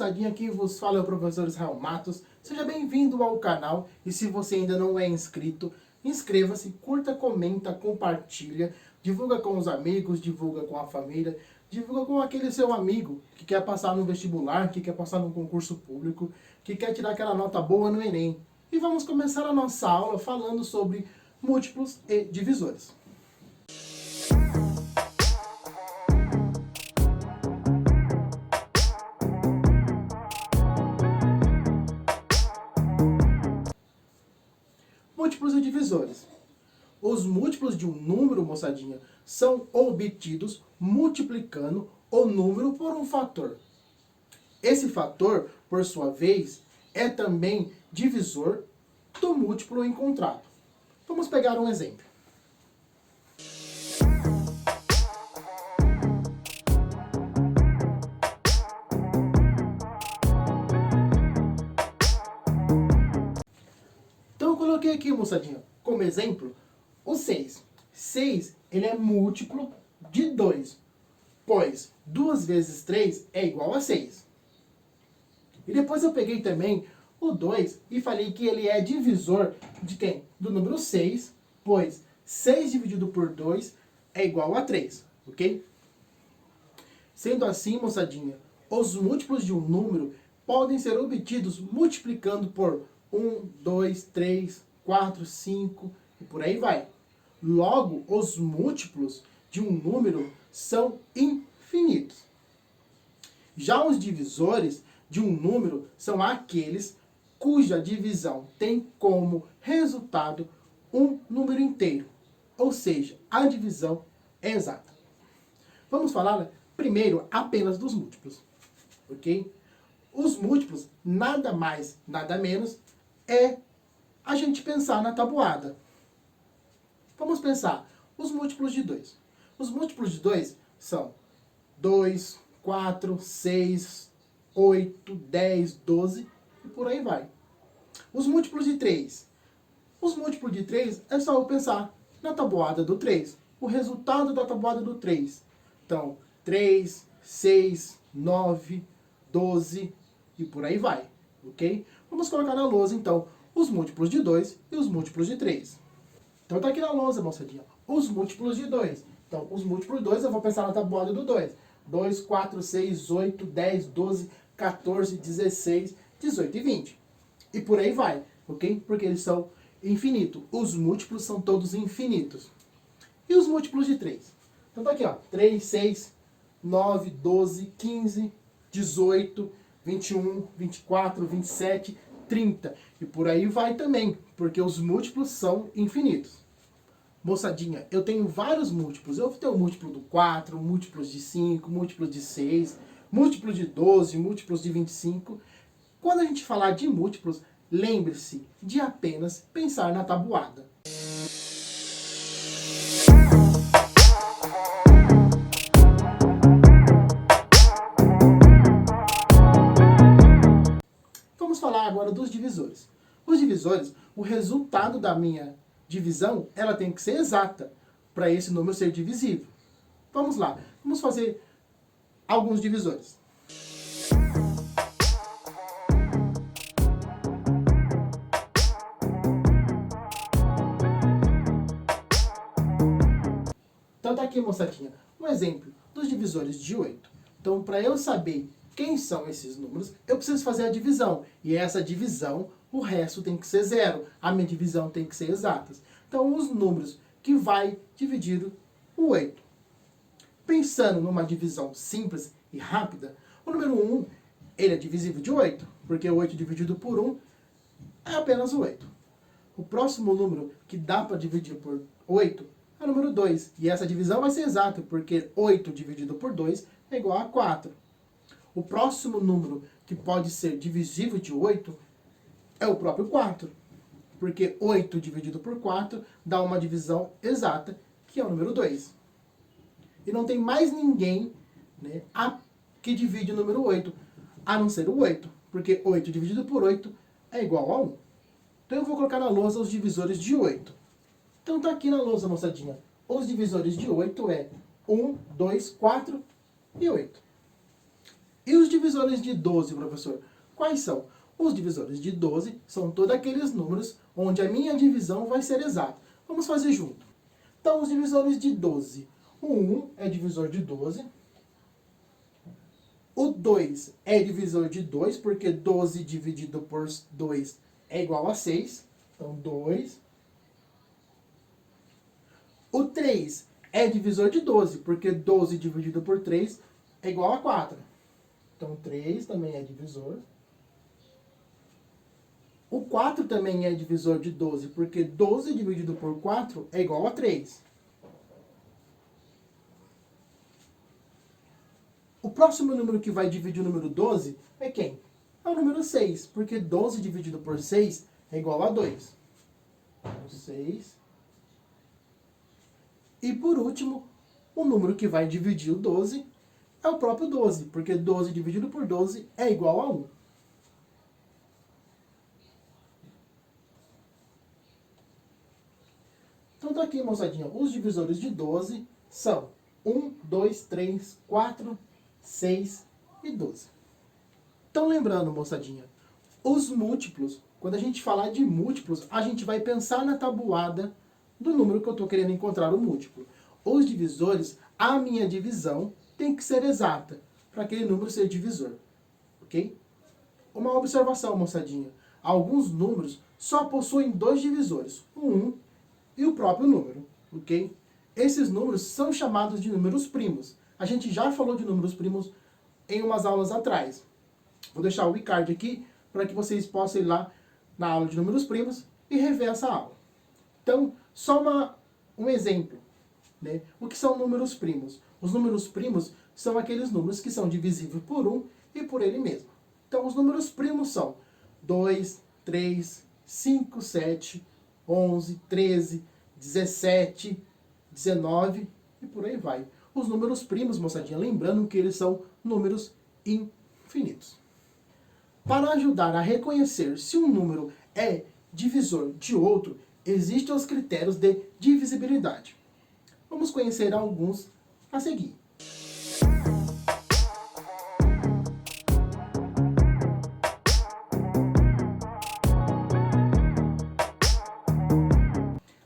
moçadinha, quem vos fala é o professor Israel Matos. Seja bem-vindo ao canal e se você ainda não é inscrito, inscreva-se, curta, comenta, compartilha, divulga com os amigos, divulga com a família, divulga com aquele seu amigo que quer passar no vestibular, que quer passar no concurso público, que quer tirar aquela nota boa no Enem. E vamos começar a nossa aula falando sobre múltiplos e divisores. Múltiplos e divisores. Os múltiplos de um número, moçadinha, são obtidos multiplicando o número por um fator. Esse fator, por sua vez, é também divisor do múltiplo encontrado. Vamos pegar um exemplo. Então eu coloquei aqui, moçadinha, como exemplo, o 6. 6, ele é múltiplo de 2, pois 2 vezes 3 é igual a 6. E depois eu peguei também o 2 e falei que ele é divisor de quem? Do número 6, pois 6 dividido por 2 é igual a 3, ok? Sendo assim, moçadinha, os múltiplos de um número podem ser obtidos multiplicando por 1, 2, 3, 4, 5 e por aí vai. Logo, os múltiplos de um número são infinitos. Já os divisores de um número são aqueles cuja divisão tem como resultado um número inteiro, ou seja, a divisão é exata. Vamos falar primeiro apenas dos múltiplos, ok? Os múltiplos, nada mais, nada menos, é a gente pensar na tabuada. Vamos pensar, os múltiplos de 2. Os múltiplos de 2 são 2, 4, 6, 8, 10, 12 e por aí vai. Os múltiplos de 3. Os múltiplos de 3 é só eu pensar na tabuada do 3. O resultado da tabuada do 3. Então, 3, 6, 9, 12 e por aí vai. Ok? Vamos colocar na lousa, então, os múltiplos de 2 e os múltiplos de 3. Então tá aqui na lousa, moçadinha. Os múltiplos de 2. Então, os múltiplos de 2, eu vou pensar na tabuada do 2. 2, 4, 6, 8, 10, 12, 14, 16, 18 e 20. E por aí vai, ok? Porque eles são infinitos. Os múltiplos são todos infinitos. E os múltiplos de 3? Então tá aqui, ó. 3, 6, 9, 12, 15, 18, 21, 24, 27, 30. E por aí vai também, porque os múltiplos são infinitos. Moçadinha, eu tenho vários múltiplos. Eu tenho múltiplo do 4, múltiplos de 5, múltiplos de 6, múltiplos de 12, múltiplos de 25. Quando a gente falar de múltiplos, lembre-se de apenas pensar na tabuada. Vamos falar agora dos divisores. Os divisores, o resultado da minha divisão, ela tem que ser exata para esse número ser divisível. Vamos lá, vamos fazer alguns divisores. Então tá aqui, moçadinha, um exemplo dos divisores de 8. Então, para eu saber quem são esses números, eu preciso fazer a divisão. E essa divisão, o resto tem que ser zero. A minha divisão tem que ser exata. Então, os números que vai dividir o 8. Pensando numa divisão simples e rápida, o número 1, ele é divisível de 8, porque 8 dividido por 1 é apenas 8. O próximo número que dá para dividir por 8 é o número 2. E essa divisão vai ser exata, porque 8 dividido por 2 é igual a 4. O próximo número que pode ser divisível de 8 é o próprio 4. Porque 8 dividido por 4 dá uma divisão exata, que é o número 2. E não tem mais ninguém, né, que divide o número 8, a não ser o 8. Porque 8 dividido por 8 é igual a 1. Então eu vou colocar na lousa os divisores de 8. Então tá aqui na lousa, moçadinha. Os divisores de 8 é 1, 2, 4 e 8. E os divisores de 12, professor? Quais são? Os divisores de 12 são todos aqueles números onde a minha divisão vai ser exata. Vamos fazer junto. Então, os divisores de 12. O 1 é divisor de 12. O 2 é divisor de 2, porque 12 dividido por 2 é igual a 6. Então, 2. O 3 é divisor de 12, porque 12 dividido por 3 é igual a 4. Então, 3 também é divisor. O 4 também é divisor de 12, porque 12 dividido por 4 é igual a 3. O próximo número que vai dividir o número 12 é quem? É o número 6, porque 12 dividido por 6 é igual a 2. Então, 6. E por último, o número que vai dividir o 12 é o próprio 12, porque 12 dividido por 12 é igual a 1. Então tá aqui, moçadinha, os divisores de 12 são 1, 2, 3, 4, 6 e 12. Então lembrando, moçadinha, os múltiplos, quando a gente falar de múltiplos, a gente vai pensar na tabuada do número que eu estou querendo encontrar o múltiplo. Os divisores, a minha divisão tem que ser exata para aquele número ser divisor, ok? Uma observação, moçadinha. Alguns números só possuem dois divisores, o 1 e o próprio número, ok? Esses números são chamados de números primos. A gente já falou de números primos em umas aulas atrás. Vou deixar o card aqui para que vocês possam ir lá na aula de números primos e rever essa aula. Então, só um exemplo, né? O que são números primos? Os números primos são aqueles números que são divisíveis por 1 e por ele mesmo. Então, os números primos são 2, 3, 5, 7, 11, 13, 17, 19 e por aí vai. Os números primos, moçadinha, lembrando que eles são números infinitos. Para ajudar a reconhecer se um número é divisor de outro, existem os critérios de divisibilidade. Vamos conhecer alguns a seguir.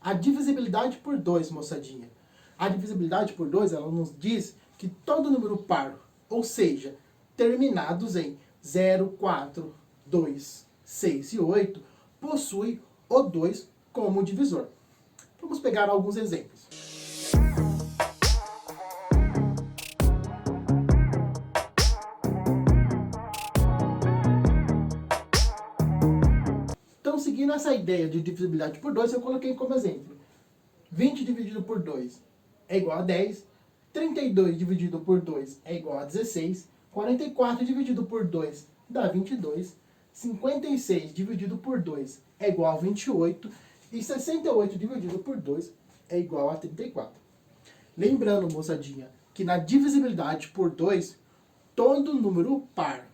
A divisibilidade por 2, moçadinha. A divisibilidade por 2, ela nos diz que todo número par, ou seja, terminados em 0, 4, 2, 6 e 8, possui o 2 como divisor. Vamos pegar alguns exemplos. Então, seguindo essa ideia de divisibilidade por 2, eu coloquei como exemplo. 20 dividido por 2 é igual a 10. 32 dividido por 2 é igual a 16. 44 dividido por 2 dá 22. 56 dividido por 2 é igual a 28. E 68 dividido por 2 é igual a 34. Lembrando, moçadinha, que na divisibilidade por 2, todo número par,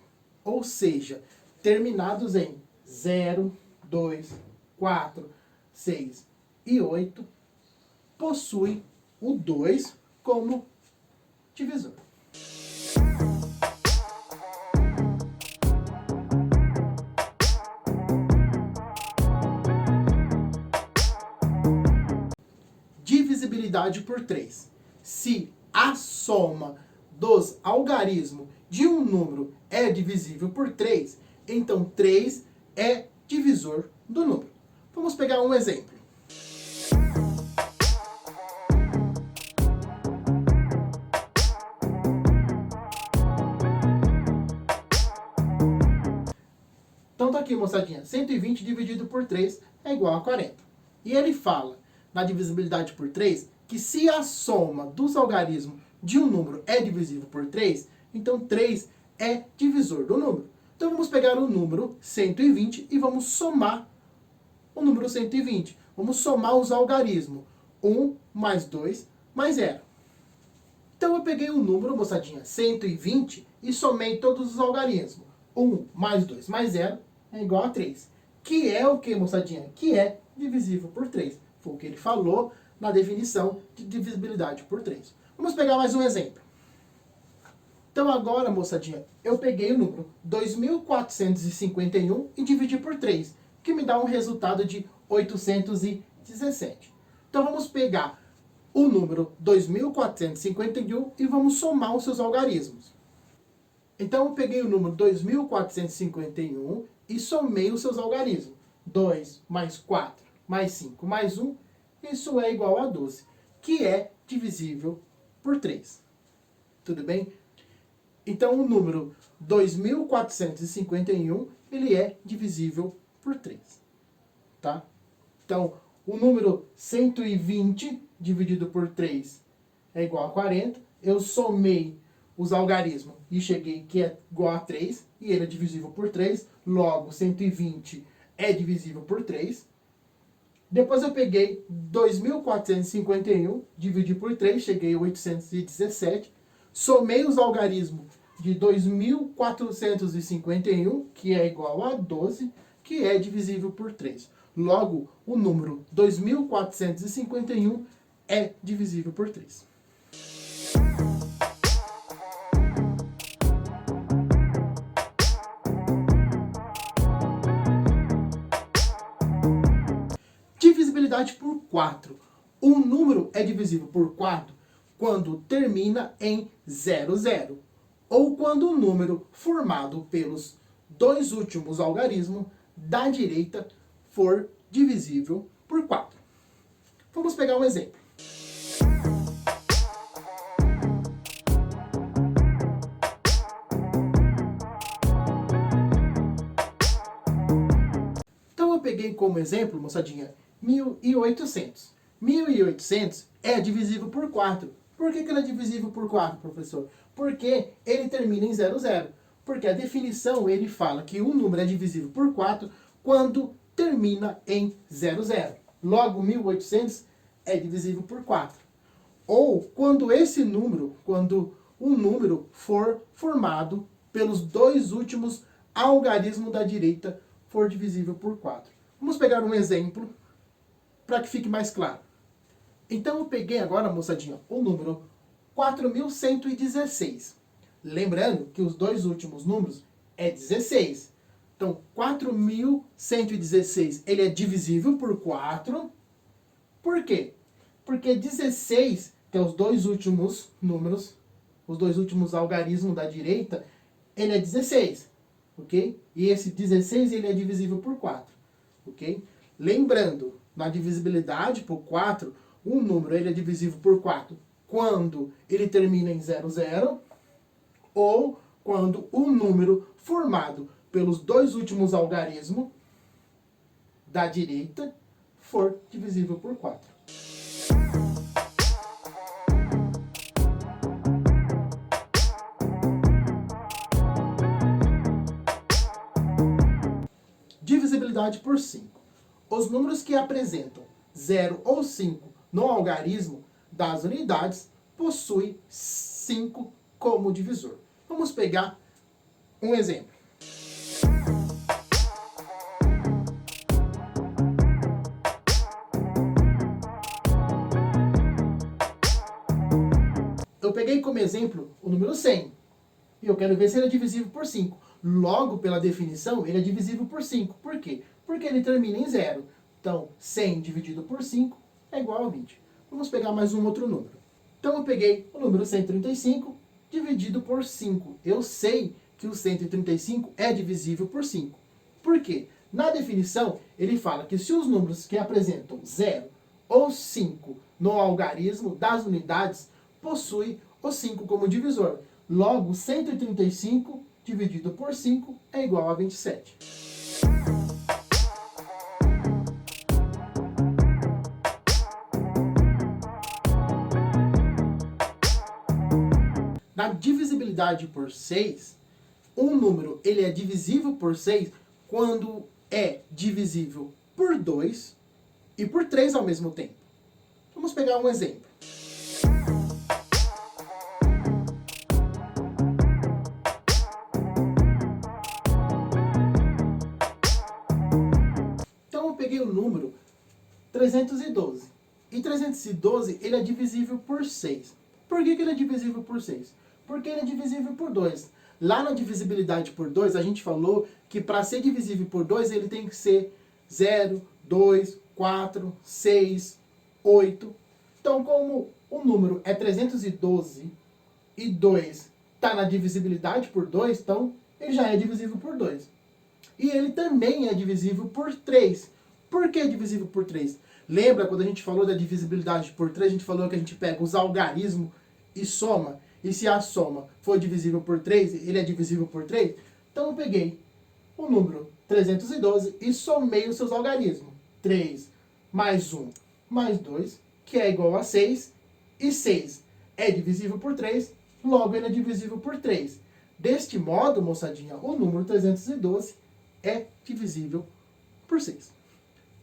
ou seja, terminados em 0, 2, 4, 6 e 8, possui o 2 como divisor. Divisibilidade por 3. Se a soma dos algarismos de um número é divisível por 3, então 3 é divisor do número. Vamos pegar um exemplo. Então tá aqui, moçadinha. 120 dividido por 3 é igual a 40. E ele fala, na divisibilidade por 3, que se a soma dos algarismos de um número é divisível por 3, então 3 é divisor do número. Então vamos pegar o número 120 e vamos somar o número 120. Vamos somar os algarismos. 1 mais 2 mais 0. Então eu peguei o número, moçadinha, 120 e somei todos os algarismos. 1 mais 2 mais 0 é igual a 3. Que é o que, moçadinha? Que é divisível por 3. Foi o que ele falou na definição de divisibilidade por 3. Vamos pegar mais um exemplo. Então agora, moçadinha, eu peguei o número 2.451 e dividi por 3, que me dá um resultado de 817. Então vamos pegar o número 2.451 e vamos somar os seus algarismos. Então eu peguei o número 2.451 e somei os seus algarismos. 2 mais 4 mais 5 mais 1, isso é igual a 12, que é divisível por 3. Tudo bem? Então o número 2.451, ele é divisível por 3. Tá? Então o número 120 dividido por 3 é igual a 40. Eu somei os algarismos e cheguei que é igual a 3, e ele é divisível por 3, logo 120 é divisível por 3. Depois eu peguei 2.451, dividi por 3, cheguei a 817, somei os algarismos de 2.451, que é igual a 12, que é divisível por 3. Logo, o número 2.451 é divisível por 3. Divisibilidade por 4. Um número é divisível por 4 quando termina em 00, ou quando o número formado pelos dois últimos algarismos da direita for divisível por 4. Vamos pegar um exemplo. Então eu peguei como exemplo, moçadinha, 1.800. 1.800 é divisível por 4. Por que ele é divisível por 4, professor? Porque ele termina em 00. Porque a definição, ele fala que um número é divisível por 4 quando termina em 00. Logo, 1.800 é divisível por 4. Ou quando esse número, quando um número for formado pelos dois últimos algarismos da direita for divisível por 4. Vamos pegar um exemplo para que fique mais claro. Então eu peguei agora, moçadinha, o número 4.116. Lembrando que os dois últimos números é 16. Então, 4.116, ele é divisível por 4. Por quê? Porque 16, que é os dois últimos números, os dois últimos algarismos da direita, ele é 16. Ok? E esse 16, ele é divisível por 4. Ok? Lembrando, na divisibilidade por 4, um número ele é divisível por 4 quando ele termina em 00, ou quando o número formado pelos dois últimos algarismos da direita for divisível por 4. Divisibilidade por 5. Os números que apresentam 0 ou 5 no algarismo das unidades possuem 5 como divisor. Vamos pegar um exemplo. Eu peguei como exemplo o número 100. E eu quero ver se ele é divisível por 5. Logo, pela definição, ele é divisível por 5. Por quê? Porque ele termina em 0. Então, 100 dividido por 5 é igual a 20. Vamos pegar mais um outro número. Então, eu peguei o número 135 dividido por 5. Eu sei que o 135 é divisível por 5. Por quê? Na definição, ele fala que se os números que apresentam 0 ou 5 no algarismo das unidades possuem o 5 como divisor. Logo, 135 dividido por 5 é igual a 27. Na divisibilidade por 6, um número ele é divisível por 6 quando é divisível por 2 e por 3 ao mesmo tempo. Vamos pegar um exemplo. Então eu peguei o número 312. E 312 ele é divisível por 6. Por que ele é divisível por 6? Porque ele é divisível por 2. Lá na divisibilidade por 2, a gente falou que para ser divisível por 2, ele tem que ser 0, 2, 4, 6, 8. Então, como o número é 312 e 2 está na divisibilidade por 2, então ele já é divisível por 2. E ele também é divisível por 3. Por que é divisível por 3? Lembra quando a gente falou da divisibilidade por 3, a gente falou que a gente pega os algarismos e soma. E se a soma for divisível por 3, ele é divisível por 3? Então eu peguei o número 312 e somei os seus algarismos. 3 mais 1 mais 2, que é igual a 6. E 6 é divisível por 3, logo ele é divisível por 3. Deste modo, moçadinha, o número 312 é divisível por 6.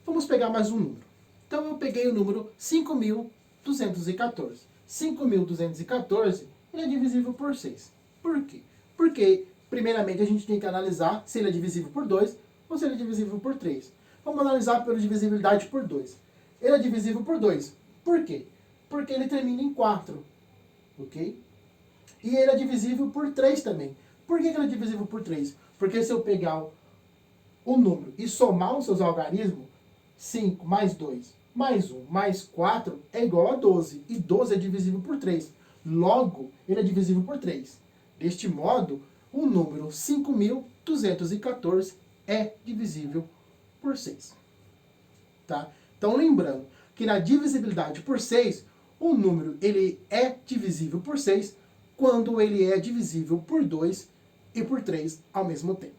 Vamos pegar mais um número. Então eu peguei o número 5.214. 5.214 ele é divisível por 6. Por quê? Porque, primeiramente, a gente tem que analisar se ele é divisível por 2 ou se ele é divisível por 3. Vamos analisar pela divisibilidade por 2. Ele é divisível por 2. Por quê? Porque ele termina em 4. Ok? E ele é divisível por 3 também. Por que ele é divisível por 3? Porque se eu pegar o número e somar os seus algarismos, 5 mais 2 mais 1 mais 4 é igual a 12. E 12 é divisível por 3. Logo, ele é divisível por 3. Deste modo, o número 5.214 é divisível por 6. Tá? Então, lembrando que na divisibilidade por 6, o número ele é divisível por 6 quando ele é divisível por 2 e por 3 ao mesmo tempo.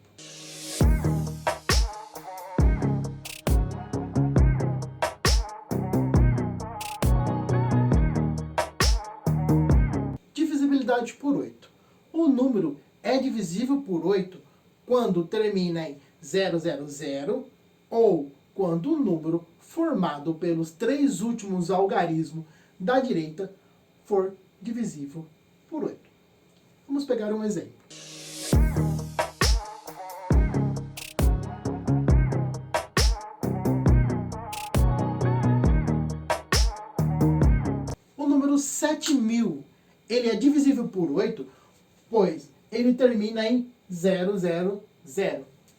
Divisibilidade por 8. O número é divisível por 8 quando termina em 000 ou quando o número formado pelos 3 últimos algarismos da direita for divisível por 8. Vamos pegar um exemplo. O número 7.000, ele é divisível por 8, pois ele termina em 000,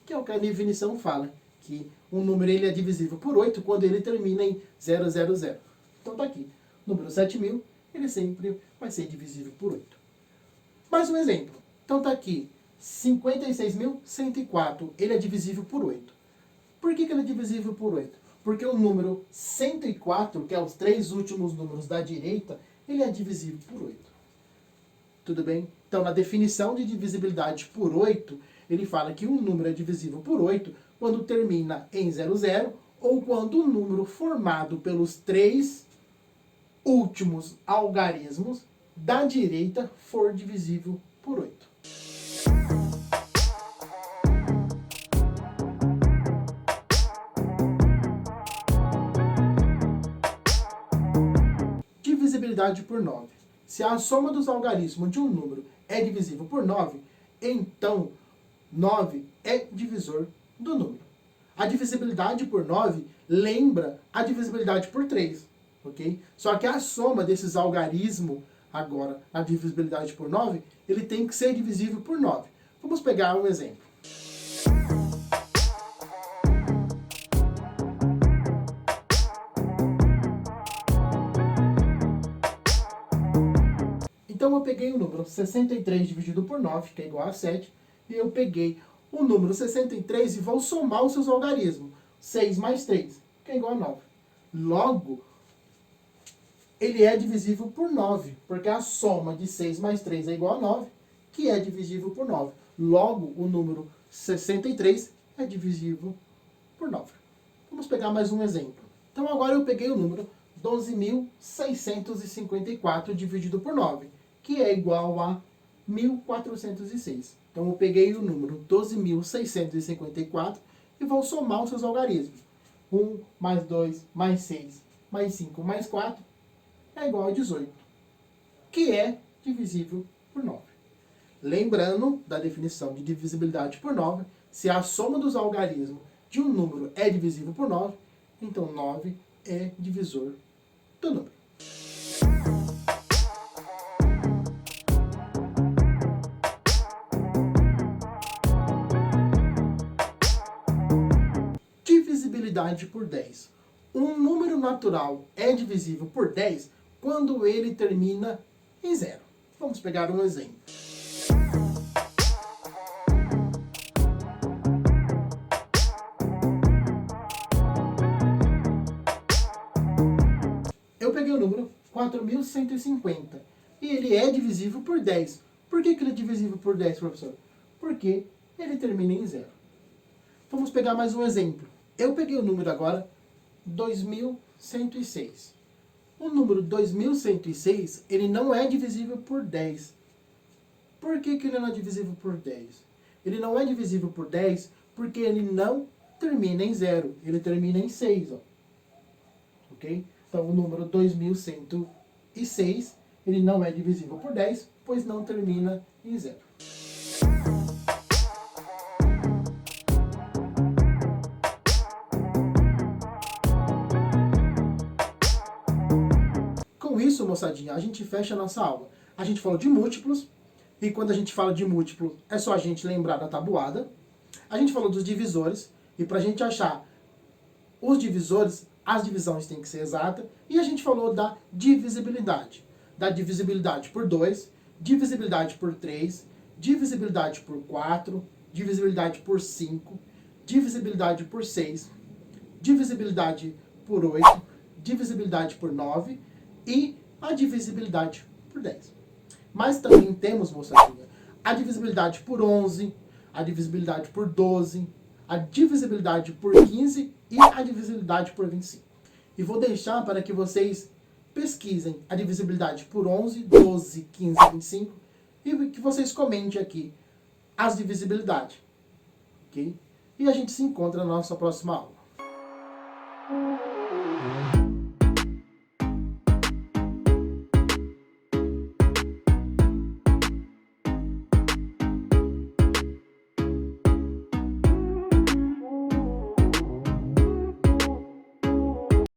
que é o que a definição fala, que um número ele é divisível por 8 quando ele termina em 000. Então tá aqui, número 7.000, ele sempre vai ser divisível por 8. Mais um exemplo. Então tá aqui, 56.104, ele é divisível por 8. Por que ele é divisível por 8? Porque o número 104, que é os 3 últimos números da direita, ele é divisível por 8. Tudo bem? Então, na definição de divisibilidade por 8, ele fala que um número é divisível por 8 quando termina em 00 ou quando o número formado pelos 3 últimos algarismos da direita for divisível por 8. Divisibilidade por 9. Se a soma dos algarismos de um número é divisível por 9, então 9 é divisor do número. A divisibilidade por 9 lembra a divisibilidade por 3, ok? Só que a soma desses algarismos, agora, na divisibilidade por 9, ele tem que ser divisível por 9. Vamos pegar um exemplo. Então eu peguei o número 63 dividido por 9, que é igual a 7, e eu peguei o número 63 e vou somar os seus algarismos. 6 mais 3, que é igual a 9. Logo, ele é divisível por 9, porque a soma de 6 mais 3 é igual a 9, que é divisível por 9. Logo, o número 63 é divisível por 9. Vamos pegar mais um exemplo. Então agora eu peguei o número 12.654 dividido por 9, que é igual a 1.406. Então eu peguei o número 12.654 e vou somar os seus algarismos. 1 mais 2 mais 6 mais 5 mais 4 é igual a 18, que é divisível por 9. Lembrando da definição de divisibilidade por 9, se a soma dos algarismos de um número é divisível por 9, então 9 é divisor do número. divisibilidade por 10. Um número natural é divisível por 10 quando ele termina em zero. Vamos pegar um exemplo. Eu peguei o número 4.150 e ele é divisível por 10. Por que ele é divisível por 10, professor? Porque ele termina em zero. Vamos pegar mais um exemplo. Eu peguei o número agora 2.106. O número 2.106, ele não é divisível por 10. Por que ele não é divisível por 10? Ele não é divisível por 10 porque ele não termina em zero. Ele termina em 6. Ó. Ok? Então, o número 2.106, ele não é divisível por 10, pois não termina em zero. Com isso, moçadinha, a gente fecha a nossa aula. A gente falou de múltiplos, e quando a gente fala de múltiplo, é só a gente lembrar da tabuada. A gente falou dos divisores, e para a gente achar os divisores, as divisões têm que ser exatas. E a gente falou da divisibilidade. Da divisibilidade por 2, divisibilidade por 3, divisibilidade por 4, divisibilidade por 5, divisibilidade por 6, divisibilidade por 8, divisibilidade por 9 e a divisibilidade por 10. Mas também temos, moçadinha, a divisibilidade por 11, a divisibilidade por 12, a divisibilidade por 15 e a divisibilidade por 25. E vou deixar para que vocês pesquisem a divisibilidade por 11, 12, 15 e 25 e que vocês comentem aqui as divisibilidades. Ok? E a gente se encontra na nossa próxima aula.